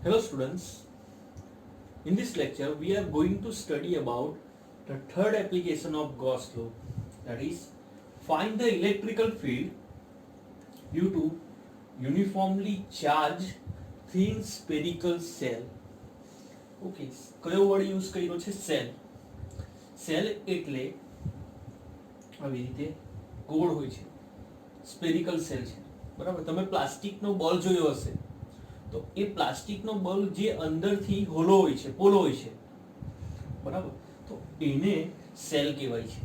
Hello students, in this lecture we are going to study about the third application of Gauss law, that is find the electrical field due to uniformly charged thin spherical cell. Okay, કયો word use કર્યો છે? Cell. Cell એટલે આવી રીતે ગોળ હોય છે, spherical cell છે, બરાબર. તમે પ્લાસ્ટિકનો બોલ જોયો હશે તો એ પ્લાસ્ટિકનો બોલ જે અંદરથી હોલો હોય છે, પોલો હોય છે, બરાબર, તો એને સેલ કહેવાય છે,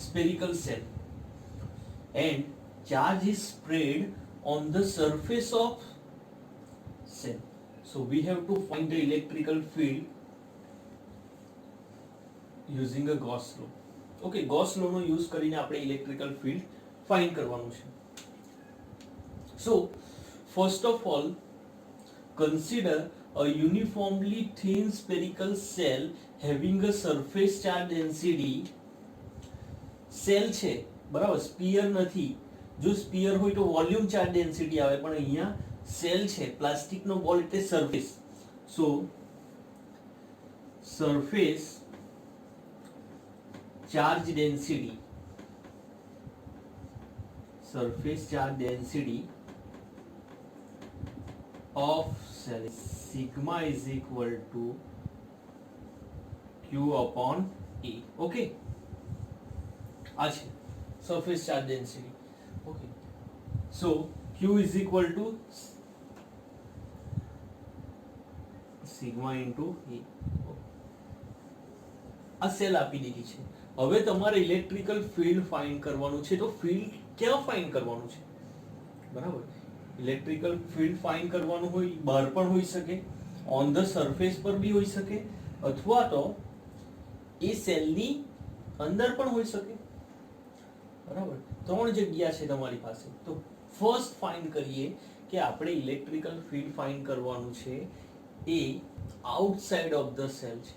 spherical cell. And charge is spread on the surface of cell. So we have to find the electrical field using a Gauss law. Okay, Gauss law no use કરીને આપણે electrical field find કરવાનું છે. So first of all, consider a uniformly thin spherical cell having a surface charge density. Cell છે, બરાબર, sphere નથી. જો sphere હોય તો વોલ્યુમ ચાર્જ ડેન્સિટી આવે, પણ અહીંયા સેલ છે, પ્લાસ્ટિકનો બોલ એટલે surface. So surface charge density, surface charge density of cell sigma is equal to q upon a. Okay, આ છે surface charge density. Okay, so q is equal to sigma into a. આ cell આપી દીધી છે. હવે તમારે electrical field find કરવાનું છે. તો ફિલ્ડ ક્યાં ફાઇન્ડ કરવાનું છે? બરાબર, ઇલેક્ટ્રિકલ ફિલ્ડ ફાઇન્ડ કરવાનું હોય, બહાર પણ હોઈ શકે, ઓન ધ સરફેસ પર બી હોઈ શકે, અથવા તો એ સેલની અંદર પણ હોઈ શકે, બરાબર. ત્રણ જગ્યા છે તમારી પાસે. તો ફર્સ્ટ ફાઇન્ડ કરીએ કે આપણે ઇલેક્ટ્રિકલ ફિલ્ડ ફાઇન્ડ કરવાનું છે એ આઉટસાઇડ ઓફ ધ સેલ છે,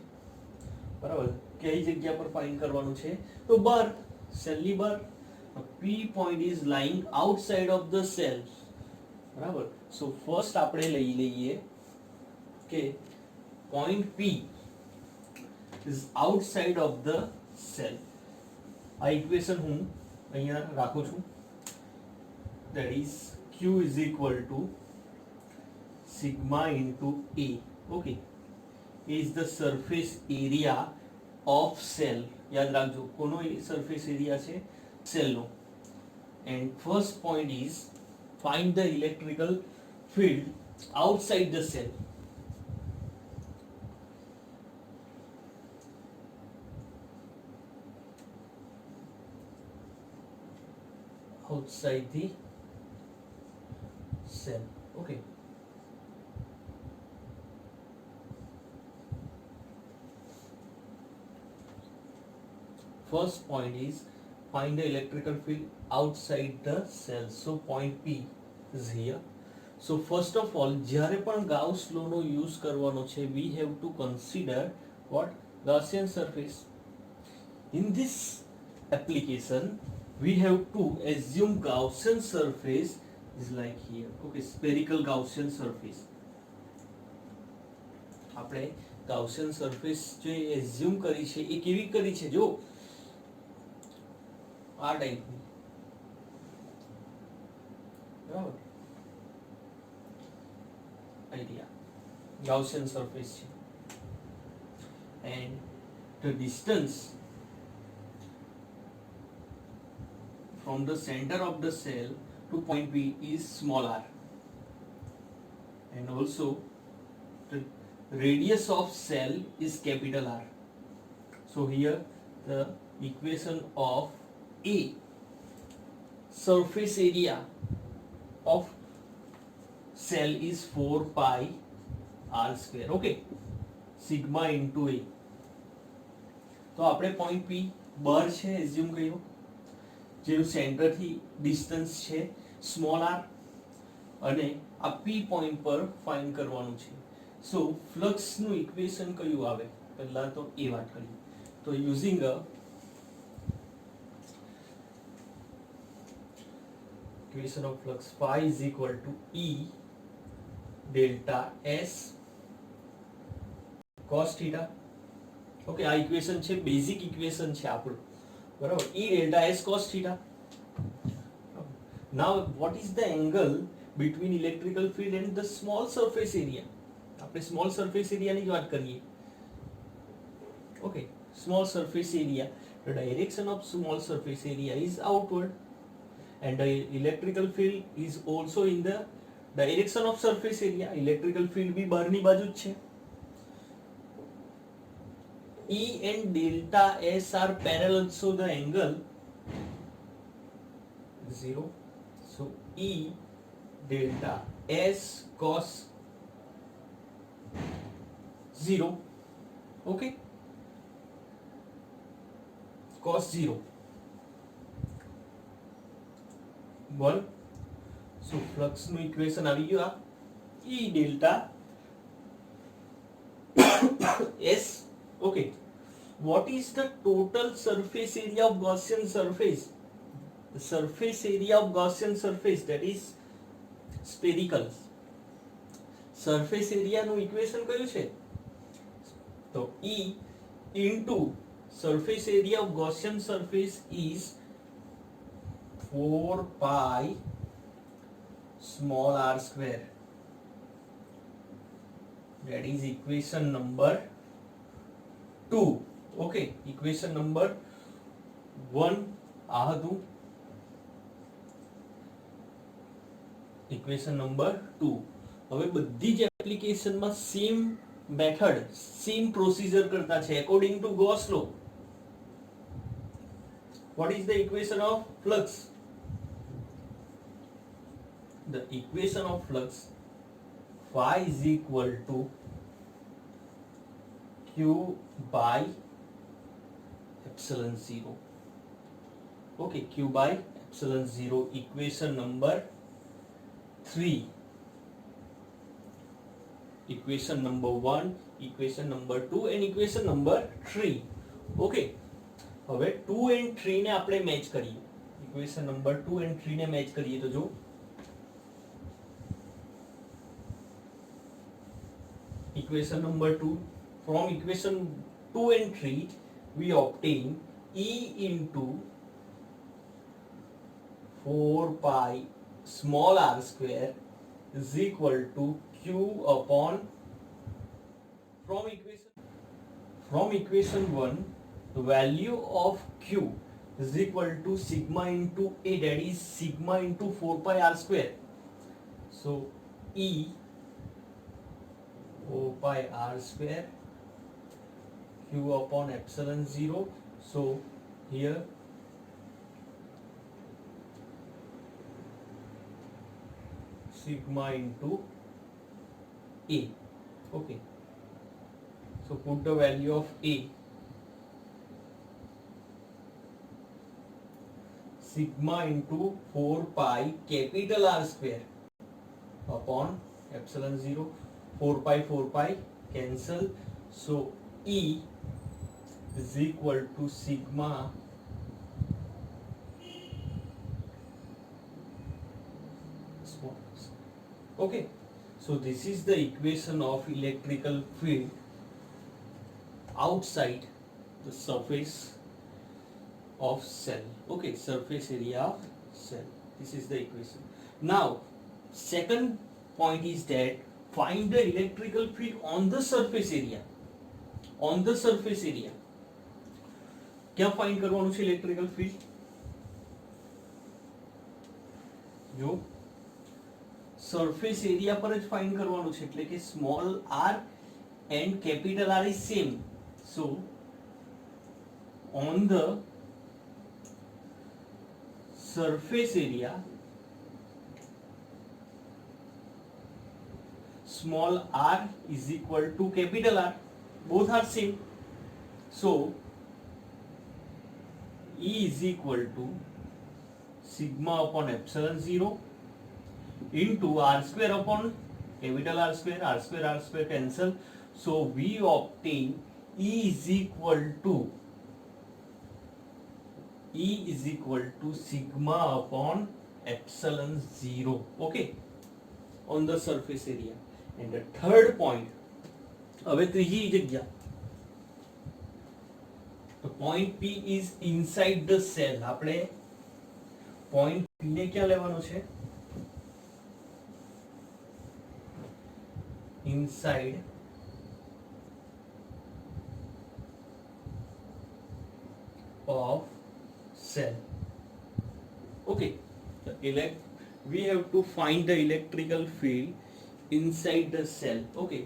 બરાબર. કઈ જગ્યા પર ફાઇન્ડ કરવાનું છે? તો બહાર, સેલની બહાર. P point is lying outside of the cell, બરાબર. સો ફર્સ્ટ આપણે લઈ લઈએ કે point P is outside of the cell. આ ઇક્વેશન હું અહીંયા રાખું છું, that is q is equal to sigma into a. Okay, is the surface area of cell. યાદ રાખજો, કોનો સરફેસ એરિયા છે? સેલનો. And first point is find the electrical field outside the cell. Outside the cell. Okay. First point is find the electrical field outside the cell. So point P is here. So first of all, જ્યારે પણ Gauss law નો use કરવાનો છે, we have to consider what? Gaussian surface. In this application, we have to assume Gaussian surface is like here. Okay, spherical Gaussian surface. આપણે Gaussian surface જે assume કરી છે એ કેવી કરી છે? જો આ ટાઈપની, બરાબર, આઈડિયા Gaussian surface છે. And the distance from the center of the cell to point P is small r, and also the radius of cell is capital R. So here the equation of A, surface area of cell is 4 pi r square. Okay, sigma into A. તો આપણે point P બહાર છે assume કર્યું, જેનું સેન્ટરથી distance છે small r, અને આ P point પર ફાઇન્ડ કરવાનું છે. સો ફ્લક્સનું ઇક્વેશન કયું આવે? પહેલા તો એ વાત કરીએ. તો using a equation of flux, phi is equal to E delta S cos theta. Okay, આ ઇક્વેશન છે, બેઝિક ઇક્વેશન છે આપણું, બરાબર. E delta S cos theta. Now what is the angle between electrical field and the small surface area? આપણે small surface area ની જ વાત કરીએ. Okay, small surface area, the direction of small surface area is outward and the electrical field is also in the direction of surface area. Electrical field भी બહારની બાજુ જ છે. E and delta S are parallel, so the angle 0. So E delta S cos 0. Okay, cos 0. 1. So flux નું equation આવી ગયું આ E delta S. Okay, what is the total surface area of Gaussian surface? The surface area of Gaussian surface, that is spherical. Surface area નું equation કયું છે? તો E into surface area of Gaussian surface is 4 pi small r square. That is equation number 2. Okay, equation number 1 આ હતું, equation number 2. હવે બધી જ એપ્લિકેશનમાં સેમ મેથડ, સેમ પ્રોસીજર કરતા છે according to Gauss law. What is the equation of flux? The equation of flux, phi is equal to Q by epsilon 0. Okay, Q by epsilon 0, equation number 3. Equation number 1, equation number 2 and equation number 3. Okay, હવે 2 and 3 ને આપણે match કરીએ. Equation number 2 and 3 ને match કરીએ તો જો equation number 2, from equation 2 and 3 we obtain E into 4 pi small r square is equal to Q upon, from equation 1 the value of Q is equal to sigma into A, that is sigma into 4 pi r square. So E 4 pi r square Q upon epsilon 0. So here sigma into A. Okay, so put the value of A, sigma into 4 pi capital R square upon epsilon 0. 4 pi cancel, so E is equal to sigma small. Okay, so this is the equation of electrical field outside the surface of cell. Okay, surface area of cell, this is the equation. Now second point is that find the electrical field on the surface area. On the surface area क्या find करवाનું છે electrical field? જો surface area પર જ find કરવાનું છે, એટલે કે small r and capital R is same. So on the surface area small r is equal to capital R, both are same. So E is equal to sigma upon epsilon 0 into r square upon capital R square cancel. So we obtain E is equal to sigma upon epsilon 0. Okay, on the surface area. And the third point, હવે ત્રીજી જગ્યા, તો point P is inside the cell. આપણે point P ને ક્યાં લેવાનો છે? Inside of cell. Okay, we have to find the electrical field inside the cell. Okay,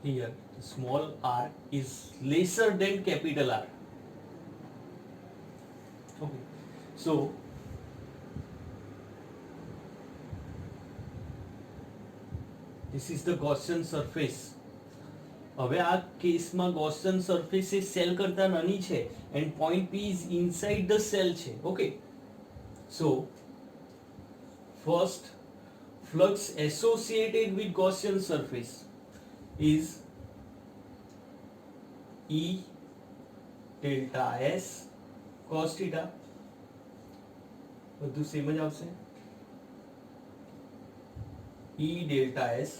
here the small r is lesser than capital R. Okay, so this is the Gaussian surface. હવે આ કેસમાં Gaussian surface એ cell કરતા નાની છે and point P is inside the cell છે. Okay, so first flux associated with Gaussian surface is E delta S cos θ. બધું same જ આવશે. E delta S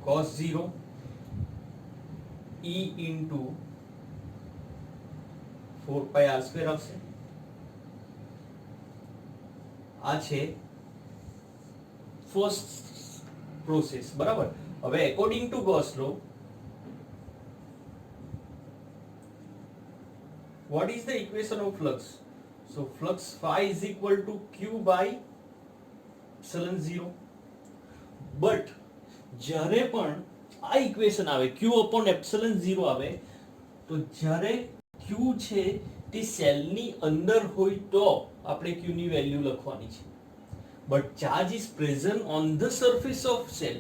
cos 0 E into 4 pi r square આવશે. આ છે ફર્સ્ટ પ્રોસેસ, બરાબર. હવે according to Gauss law, what is the equation of flux? So flux phi is equal to q by epsilon 0. But જ્યારે પણ આ equation આવે q upon epsilon 0 આવે, તો જ્યારે q છે તે સેલની અંદર હોય તો આપણે q ની વેલ્યુ લખવાની છે. But charge is present on the surface of cell.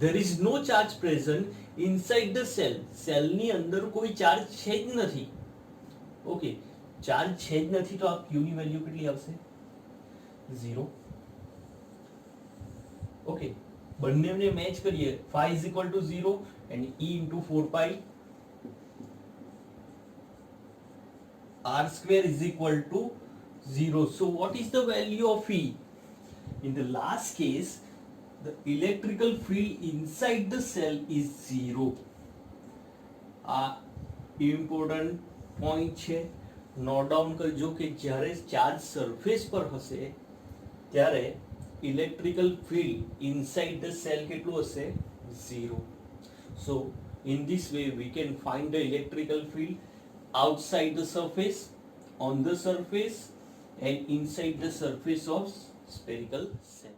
There is no charge present inside the cell. સેલની અંદર કોઈ ચાર્જ છે જ નથી. ઓકે, ચાર્જ છે જ નથી તો આ q ની વેલ્યુ કેટલી આવશે? 0. ઓકે, બંનેને મેચ કરીએ. phi is equal to 0 and E into 4 pi r square is equal to 0. So what is the value of E? In the last case, the electrical field inside the cell is 0. આ important point છે, note down કરજો કે જ્યારે charge surface પર હશે ત્યારે electrical field inside the cell કેટલું હશે? 0. So in this way we can find the electrical field outside the surface, on the surface and inside the surface of spherical cell.